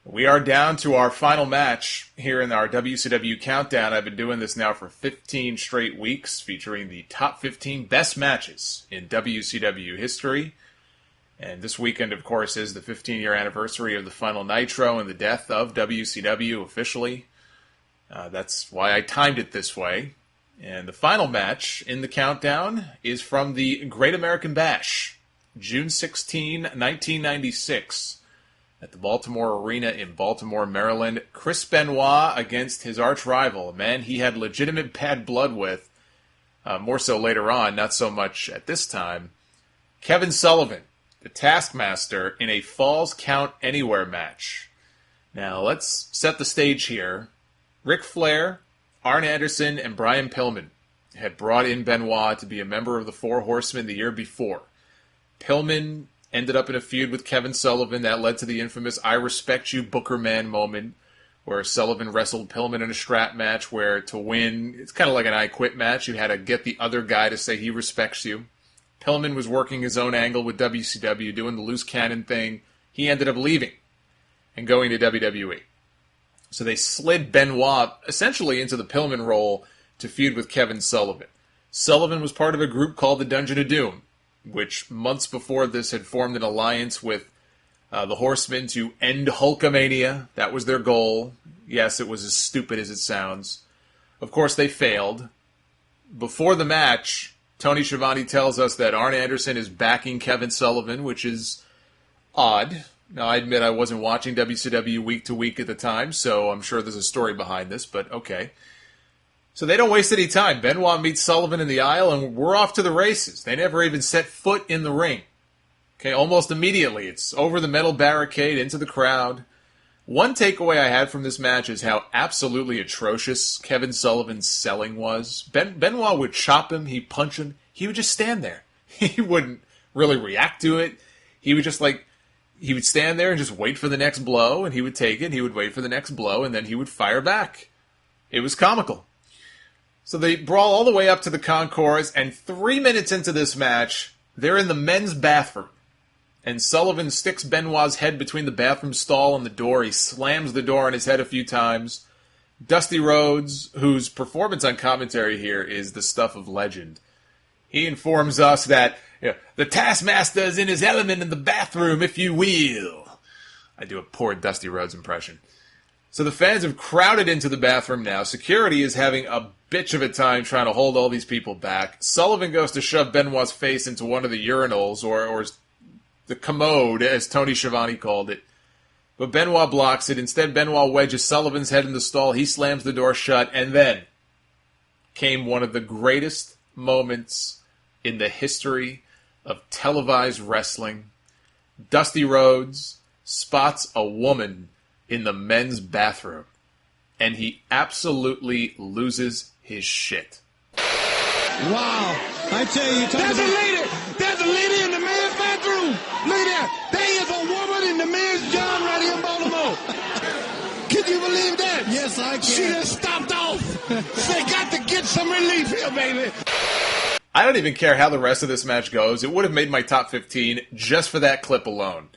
We are down to our final match here in our WCW Countdown. I've been doing this now for 15 straight weeks, featuring the top 15 best matches in WCW history. And this weekend, of course, is the 15-year anniversary of the final Nitro and the death of WCW officially. That's why I timed it this way. And the final match in the Countdown is from the Great American Bash, June 16, 1996. At the Baltimore Arena in Baltimore, Maryland, Chris Benoit against his arch rival, a man he had legitimate bad blood with, more so later on, not so much at this time, Kevin Sullivan, the Taskmaster, in a Falls Count Anywhere match. Now, let's set the stage here. Ric Flair, Arn Anderson, and Brian Pillman had brought in Benoit to be a member of the Four Horsemen the year before. Pillman ended up in a feud with Kevin Sullivan that led to the infamous I Respect You Booker Man moment, where Sullivan wrestled Pillman in a strap match where to win, it's kind of like an I Quit match. You had to get the other guy to say he respects you. Pillman was working his own angle with WCW, doing the loose cannon thing. He ended up leaving and going to WWE. So they slid Benoit essentially into the Pillman role to feud with Kevin Sullivan. Sullivan was part of a group called the Dungeon of Doom, which months before this had formed an alliance with the Horsemen to end Hulkamania. That was their goal. Yes, it was as stupid as it sounds. Of course, they failed. Before the match, Tony Schiavone tells us that Arn Anderson is backing Kevin Sullivan, which is odd. Now, I admit I wasn't watching WCW week to week at the time, so I'm sure there's a story behind this, but okay. So they don't waste any time. Benoit meets Sullivan in the aisle, and we're off to the races. They never even set foot in the ring. Okay, almost immediately, it's over the metal barricade, into the crowd. One takeaway I had from this match is how absolutely atrocious Kevin Sullivan's selling was. Benoit would chop him, he'd punch him, he would just stand there. He wouldn't really react to it. He would just he would stand there and just wait for the next blow, and he would take it, he would wait for the next blow, and then he would fire back. It was comical. So they brawl all the way up to the concourse, and 3 minutes into this match, they're in the men's bathroom. And Sullivan sticks Benoit's head between the bathroom stall and the door. He slams the door on his head a few times. Dusty Rhodes, whose performance on commentary here is the stuff of legend, he informs us that the Taskmaster is in his element in the bathroom, if you will. I do a poor Dusty Rhodes impression. So the fans have crowded into the bathroom now. Security is having a bitch of a time trying to hold all these people back. Sullivan goes to shove Benoit's face into one of the urinals, or the commode, as Tony Schiavone called it. But Benoit blocks it. Instead, Benoit wedges Sullivan's head in the stall. He slams the door shut. And then came one of the greatest moments in the history of televised wrestling. Dusty Rhodes spots a woman in the men's bathroom, and he absolutely loses his shit. Wow. I tell you, there's a lady in the men's bathroom. Look at that. There is a woman in the men's John right here in Baltimore. Can you believe that? Yes, I can. She just stopped off. They got to get some relief here, baby. I don't even care how the rest of this match goes. It would have made my top 15 just for that clip alone.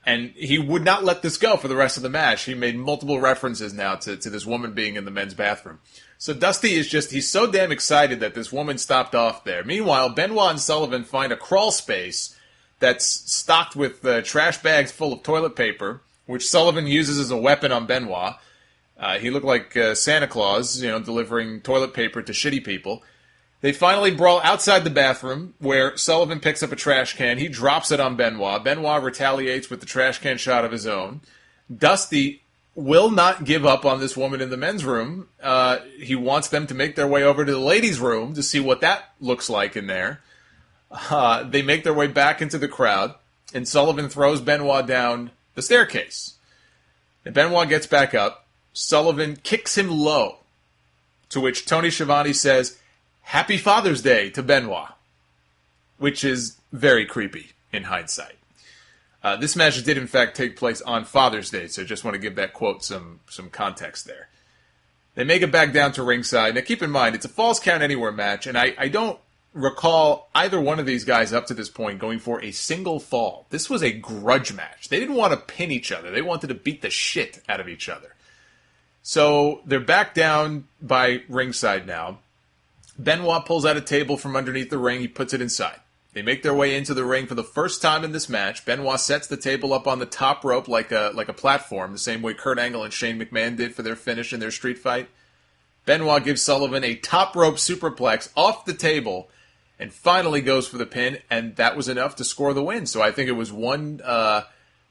And he would not let this go for the rest of the match. He made multiple references now to this woman being in the men's bathroom. So Dusty is he's so damn excited that this woman stopped off there. Meanwhile, Benoit and Sullivan find a crawl space that's stocked with trash bags full of toilet paper, which Sullivan uses as a weapon on Benoit. He looked like Santa Claus, delivering toilet paper to shitty people. They finally brawl outside the bathroom, where Sullivan picks up a trash can. He drops it on Benoit. Benoit retaliates with the trash can shot of his own. Dusty will not give up on this woman in the men's room. He wants them to make their way over to the ladies' room to see what that looks like in there. They make their way back into the crowd, and Sullivan throws Benoit down the staircase. And Benoit gets back up. Sullivan kicks him low, to which Tony Schiavone says, "Happy Father's Day" to Benoit, which is very creepy in hindsight. This match did, in fact, take place on Father's Day, so just want to give that quote some context there. They make it back down to ringside. Now, keep in mind, it's a Falls Count Anywhere match, and I don't recall either one of these guys up to this point going for a single fall. This was a grudge match. They didn't want to pin each other. They wanted to beat the shit out of each other. So they're back down by ringside now. Benoit pulls out a table from underneath the ring. He puts it inside. They make their way into the ring for the first time in this match. Benoit sets the table up on the top rope like a platform, the same way Kurt Angle and Shane McMahon did for their finish in their street fight. Benoit gives Sullivan a top rope superplex off the table and finally goes for the pin, and that was enough to score the win. So I think it was one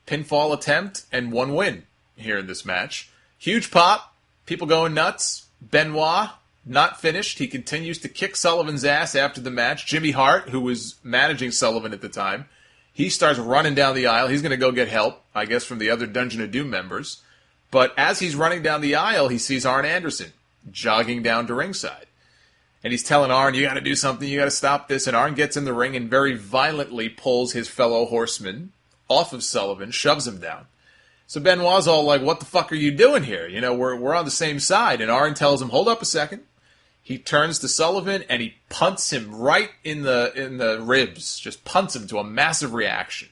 pinfall attempt and one win here in this match. Huge pop, people going nuts. Benoit not finished. He continues to kick Sullivan's ass after the match. Jimmy Hart, who was managing Sullivan at the time, he starts running down the aisle. He's going to go get help, I guess, from the other Dungeon of Doom members. But as he's running down the aisle, he sees Arn Anderson jogging down to ringside. And he's telling Arn, you got to do something, you got to stop this. And Arn gets in the ring and very violently pulls his fellow horseman off of Sullivan, shoves him down. So Benoit's all like, what the fuck are you doing here? You know, we're on the same side. And Arn tells him, hold up a second. He turns to Sullivan and he punts him right in the ribs. Just punts him to a massive reaction.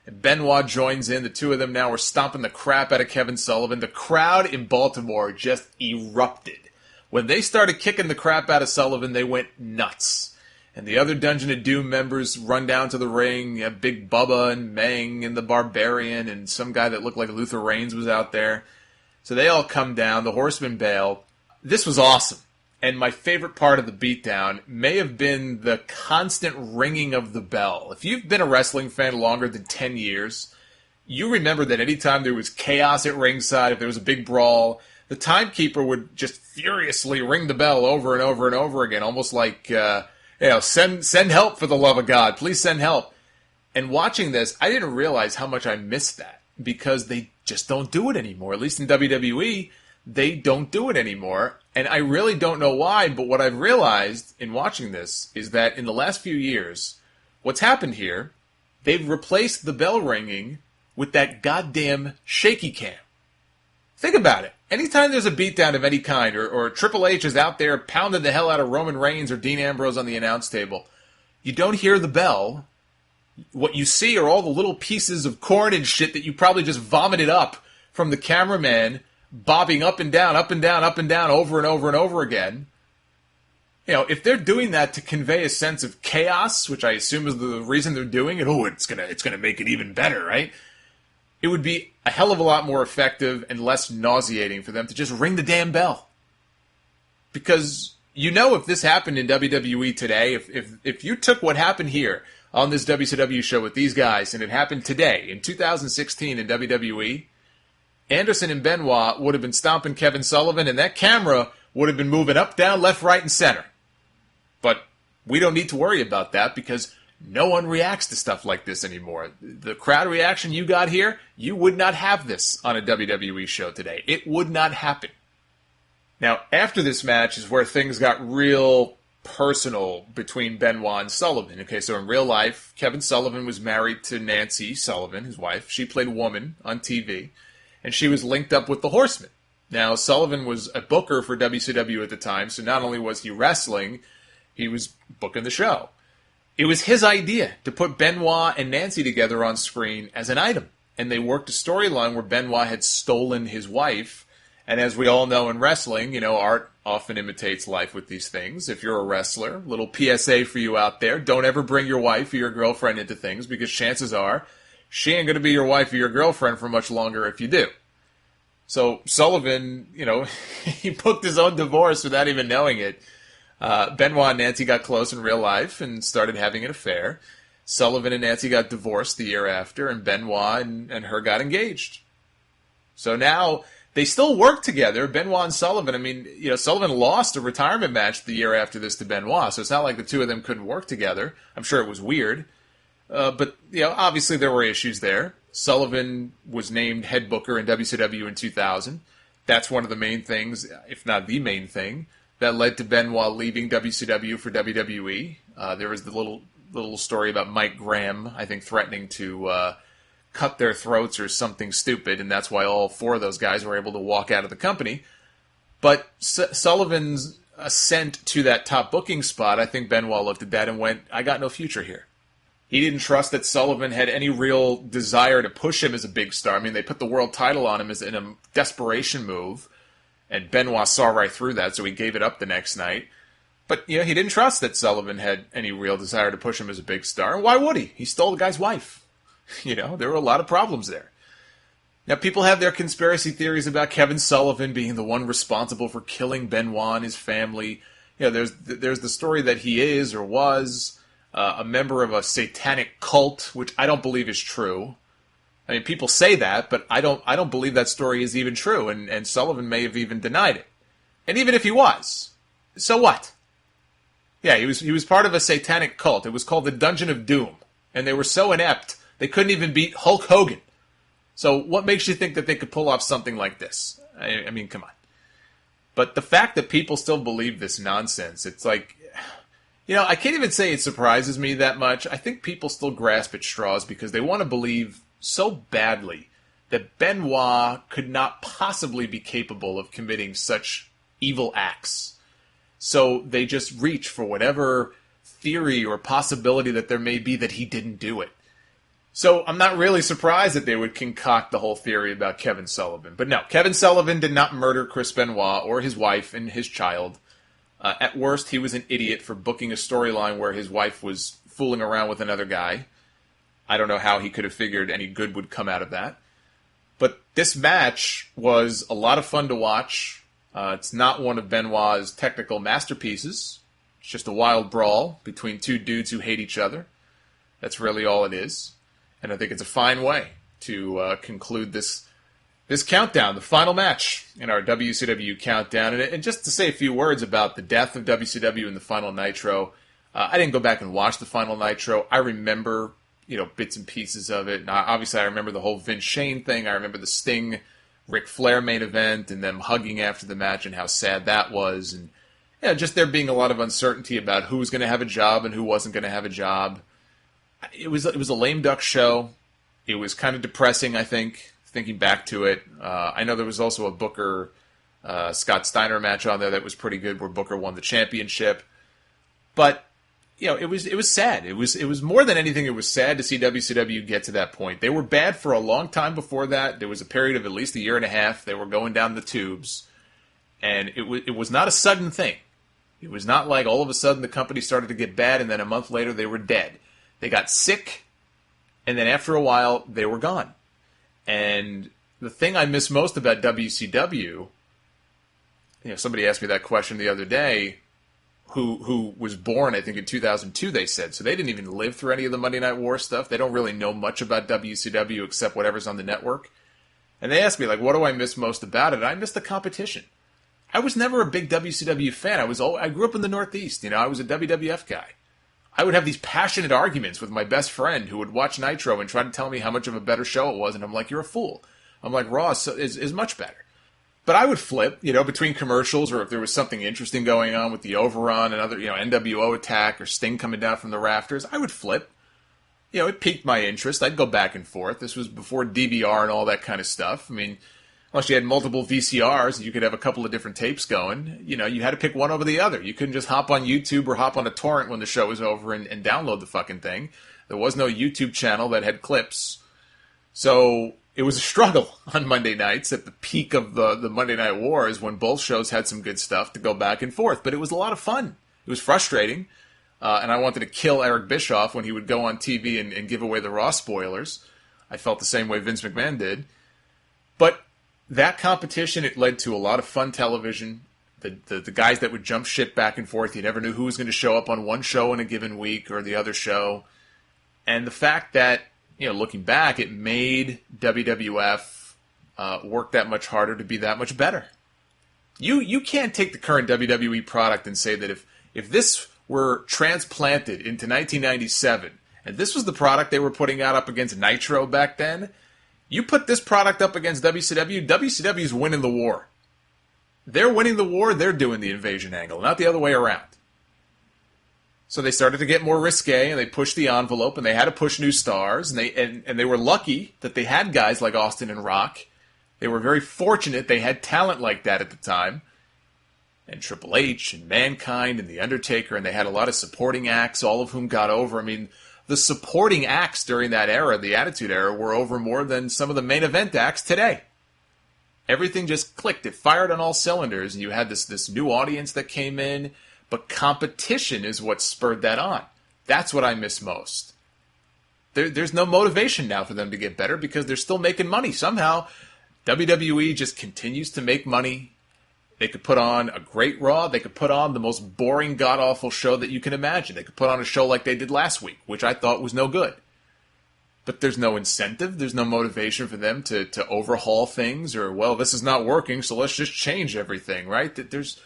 And Benoit joins in. The two of them now are stomping the crap out of Kevin Sullivan. The crowd in Baltimore just erupted. When they started kicking the crap out of Sullivan, they went nuts. And the other Dungeon of Doom members run down to the ring. You have Big Bubba and Meng and the Barbarian and some guy that looked like Luther Reigns was out there. So they all come down. The Horsemen bail. This was awesome. And my favorite part of the beatdown may have been the constant ringing of the bell. If you've been a wrestling fan longer than 10 years, you remember that anytime there was chaos at ringside, if there was a big brawl, the timekeeper would just furiously ring the bell over and over and over again, almost like, send help for the love of God. Please send help. And watching this, I didn't realize how much I missed that because they just don't do it anymore. At least in WWE, they don't do it anymore. And I really don't know why, but what I've realized in watching this is that in the last few years, what's happened here, they've replaced the bell ringing with that goddamn shaky cam. Think about it. Anytime there's a beatdown of any kind, or Triple H is out there pounding the hell out of Roman Reigns or Dean Ambrose on the announce table, you don't hear the bell. What you see are all the little pieces of corn and shit that you probably just vomited up from the cameraman bobbing up and down, up and down, up and down, over and over and over again. You know, if they're doing that to convey a sense of chaos, which I assume is the reason they're doing it, it's gonna make it even better, right? It would be a hell of a lot more effective and less nauseating for them to just ring the damn bell. Because if this happened in WWE today, if you took what happened here on this WCW show with these guys and it happened today in 2016 in WWE, Anderson and Benoit would have been stomping Kevin Sullivan, and that camera would have been moving up, down, left, right, and center. But we don't need to worry about that because no one reacts to stuff like this anymore. The crowd reaction you got here, you would not have this on a WWE show today. It would not happen. Now, after this match is where things got real personal between Benoit and Sullivan. Okay, so in real life, Kevin Sullivan was married to Nancy Sullivan, his wife. She played Woman on TV. And she was linked up with the Horsemen. Now, Sullivan was a booker for WCW at the time, so not only was he wrestling, he was booking the show. It was his idea to put Benoit and Nancy together on screen as an item. And they worked a storyline where Benoit had stolen his wife. And as we all know in wrestling, art often imitates life with these things. If you're a wrestler, little PSA for you out there, don't ever bring your wife or your girlfriend into things because chances are she ain't going to be your wife or your girlfriend for much longer if you do. So Sullivan, he booked his own divorce without even knowing it. Benoit and Nancy got close in real life and started having an affair. Sullivan and Nancy got divorced the year after, and Benoit and her got engaged. So now they still work together, Benoit and Sullivan. Sullivan lost a retirement match the year after this to Benoit, so it's not like the two of them couldn't work together. I'm sure it was weird. But obviously there were issues there. Sullivan was named head booker in WCW in 2000. That's one of the main things, if not the main thing, that led to Benoit leaving WCW for WWE. There was the little story about Mike Graham, I think, threatening to cut their throats or something stupid, and that's why all four of those guys were able to walk out of the company. But Sullivan's ascent to that top booking spot, I think Benoit looked at that and went, I got no future here. He didn't trust that Sullivan had any real desire to push him as a big star. I mean, they put the world title on him as in a desperation move, and Benoit saw right through that, so he gave it up the next night. But, he didn't trust that Sullivan had any real desire to push him as a big star. And why would he? He stole the guy's wife. There were a lot of problems there. Now, people have their conspiracy theories about Kevin Sullivan being the one responsible for killing Benoit and his family. There's the story that he is or was a member of a satanic cult, which I don't believe is true. I mean, people say that, but I don't believe that story is even true, and Sullivan may have even denied it. And even if he was, so what? Yeah, he was part of a satanic cult. It was called the Dungeon of Doom, and they were so inept they couldn't even beat Hulk Hogan. So what makes you think that they could pull off something like this? I mean, come on. But the fact that people still believe this nonsense, it's like, I can't even say it surprises me that much. I think people still grasp at straws because they want to believe so badly that Benoit could not possibly be capable of committing such evil acts. So they just reach for whatever theory or possibility that there may be that he didn't do it. So I'm not really surprised that they would concoct the whole theory about Kevin Sullivan. But no, Kevin Sullivan did not murder Chris Benoit or his wife and his child. At worst, he was an idiot for booking a storyline where his wife was fooling around with another guy. I don't know how he could have figured any good would come out of that. But this match was a lot of fun to watch. It's not one of Benoit's technical masterpieces. It's just a wild brawl between two dudes who hate each other. That's really all it is. And I think it's a fine way to conclude this countdown, the final match in our WCW countdown. And just to say a few words about the death of WCW in the final Nitro, I didn't go back and watch the final Nitro. I remember, bits and pieces of it. Now, obviously, I remember the whole Vince Shane thing. I remember the Sting Ric Flair main event and them hugging after the match and how sad that was. And just there being a lot of uncertainty about who was going to have a job and who wasn't going to have a job. It was a lame duck show. It was kind of depressing, I think, thinking back to it. I know there was also a Booker Scott Steiner match on there that was pretty good where Booker won the championship. But it was sad. It was more than anything, it was sad to see WCW get to that point. They were bad for a long time before that. There was a period of at least a year and a half. They were going down the tubes. And it was not a sudden thing. It was not like all of a sudden the company started to get bad and then a month later they were dead. They got sick, and then after a while, they were gone. And the thing I miss most about WCW, somebody asked me that question the other day, who was born, I think, in 2002, they said. So they didn't even live through any of the Monday Night War stuff. They don't really know much about WCW except whatever's on the network. And they asked me, what do I miss most about it? I miss the competition. I was never a big WCW fan. I grew up in the Northeast. I was a WWF guy. I would have these passionate arguments with my best friend who would watch Nitro and try to tell me how much of a better show it was, and I'm like, you're a fool. I'm like, Raw is much better. But I would flip, between commercials or if there was something interesting going on with the Overrun and other, NWO Attack or Sting coming down from the rafters, I would flip. It piqued my interest. I'd go back and forth. This was before DVR and all that kind of stuff. I mean, unless you had multiple VCRs, you could have a couple of different tapes going. You had to pick one over the other. You couldn't just hop on YouTube or hop on a torrent when the show was over and download the fucking thing. There was no YouTube channel that had clips. So it was a struggle on Monday nights at the peak of the Monday Night Wars when both shows had some good stuff to go back and forth. But it was a lot of fun. It was frustrating. And I wanted to kill Eric Bischoff when he would go on TV and give away the Raw spoilers. I felt the same way Vince McMahon did. But that competition, it led to a lot of fun television. The guys that would jump ship back and forth, you never knew who was going to show up on one show in a given week or the other show. And the fact that, looking back, it made WWF work that much harder to be that much better. You can't take the current WWE product and say that if this were transplanted into 1997, and this was the product they were putting out up against Nitro back then, you put this product up against WCW, WCW's winning the war. They're winning the war, they're doing the invasion angle, not the other way around. So they started to get more risque, and they pushed the envelope, and they had to push new stars, and they were lucky that they had guys like Austin and Rock. They were very fortunate they had talent like that at the time. and Triple H and Mankind and The Undertaker, and they had a lot of supporting acts, all of whom got over. I mean, the supporting acts during that era, the Attitude Era, were over more than some of the main event acts today. Everything just clicked. It fired on all cylinders, and you had this new audience that came in, but competition is what spurred that on. That's what I miss most. There's no motivation now for them to get better because they're still making money. Somehow, WWE just continues to make money. They could put on a great Raw. They could put on the most boring, god-awful show that you can imagine. They could put on a show like they did last week, which I thought was no good. But there's no incentive. There's no motivation for them to overhaul things or, well, this is not working, so let's just change everything, right? There's,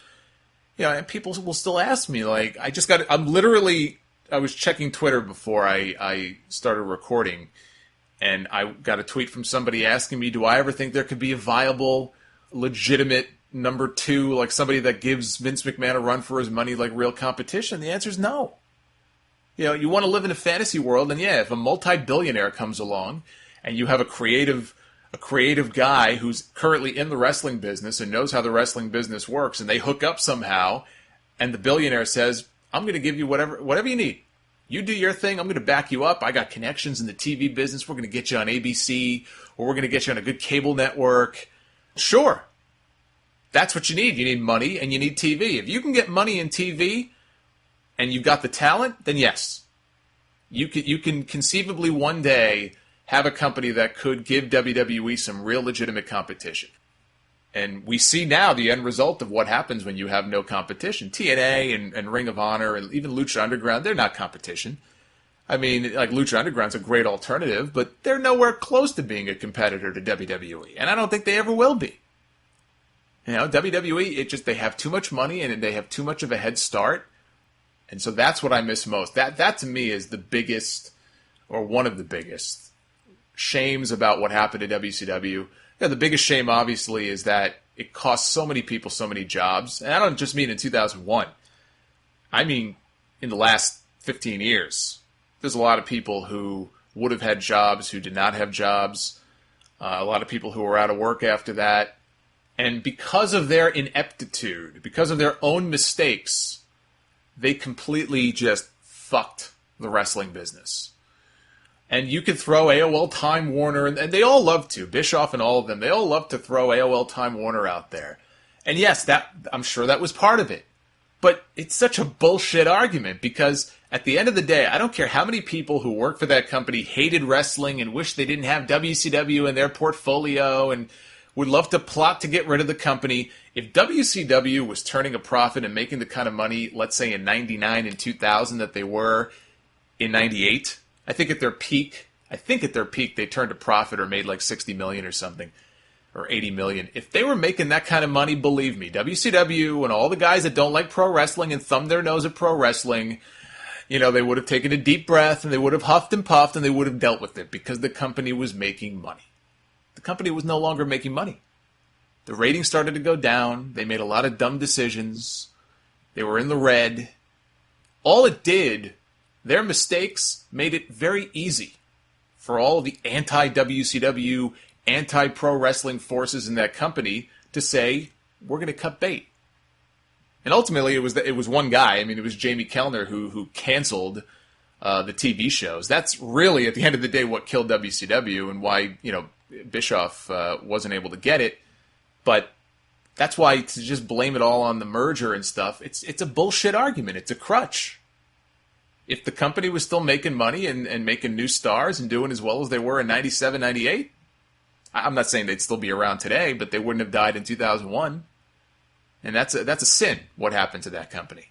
and people will still ask me, like, I was checking Twitter before I started recording, and I got a tweet from somebody asking me, do I ever think there could be a viable, legitimate number two, like somebody that gives Vince McMahon a run for his money, like real competition? The answer is no. You want to live in a fantasy world, and if a multi-billionaire comes along and you have a creative guy who's currently in the wrestling business and knows how the wrestling business works, and they hook up somehow, and the billionaire says, I'm going to give you whatever you need. You do your thing, I'm going to back you up. I got connections in the TV business. We're going to get you on ABC, or we're going to get you on a good cable network. Sure. That's what you need. You need money and you need TV. If you can get money and TV and you've got the talent, then yes. You can conceivably one day have a company that could give WWE some real legitimate competition. And we see now the end result of what happens when you have no competition. TNA and Ring of Honor and even Lucha Underground, they're not competition. I mean, like Lucha Underground's a great alternative, but they're nowhere close to being a competitor to WWE. And I don't think they ever will be. WWE, they have too much money and they have too much of a head start. And so that's what I miss most. That to me is the biggest, or one of the biggest, shames about what happened to WCW. The biggest shame, obviously, is that it cost so many people so many jobs. And I don't just mean in 2001. I mean in the last 15 years. There's a lot of people who would have had jobs who did not have jobs. A lot of people who were out of work after that. And because of their ineptitude, because of their own mistakes, they completely just fucked the wrestling business. And you could throw AOL Time Warner, and they all love to, Bischoff and all of them, they all love to throw AOL Time Warner out there. And yes, I'm sure that was part of it. But it's such a bullshit argument, because at the end of the day, I don't care how many people who work for that company hated wrestling and wish they didn't have WCW in their portfolio and would love to plot to get rid of the company. If WCW was turning a profit and making the kind of money, let's say in 99 and 2000 that they were in 98, I think at their peak they turned a profit or made like 60 million or something, or 80 million. If they were making that kind of money, believe me, WCW and all the guys that don't like pro wrestling and thumb their nose at pro wrestling, they would have taken a deep breath and they would have huffed and puffed and they would have dealt with it, because the company was making money. The company was no longer making money. The ratings started to go down. They made a lot of dumb decisions. They were in the red. All it did, their mistakes made it very easy for all of the anti-WCW, anti-pro wrestling forces in that company to say, we're going to cut bait. And ultimately, it was one guy. I mean, it was Jamie Kellner who canceled the TV shows. That's really, at the end of the day, what killed WCW and why, Bischoff wasn't able to get it. But that's why to just blame it all on the merger and stuff, it's a bullshit argument. It's a crutch. If the company was still making money and making new stars and doing as well as they were in 97, 98, I'm not saying they'd still be around today, but they wouldn't have died in 2001. And that's a sin, what happened to that company.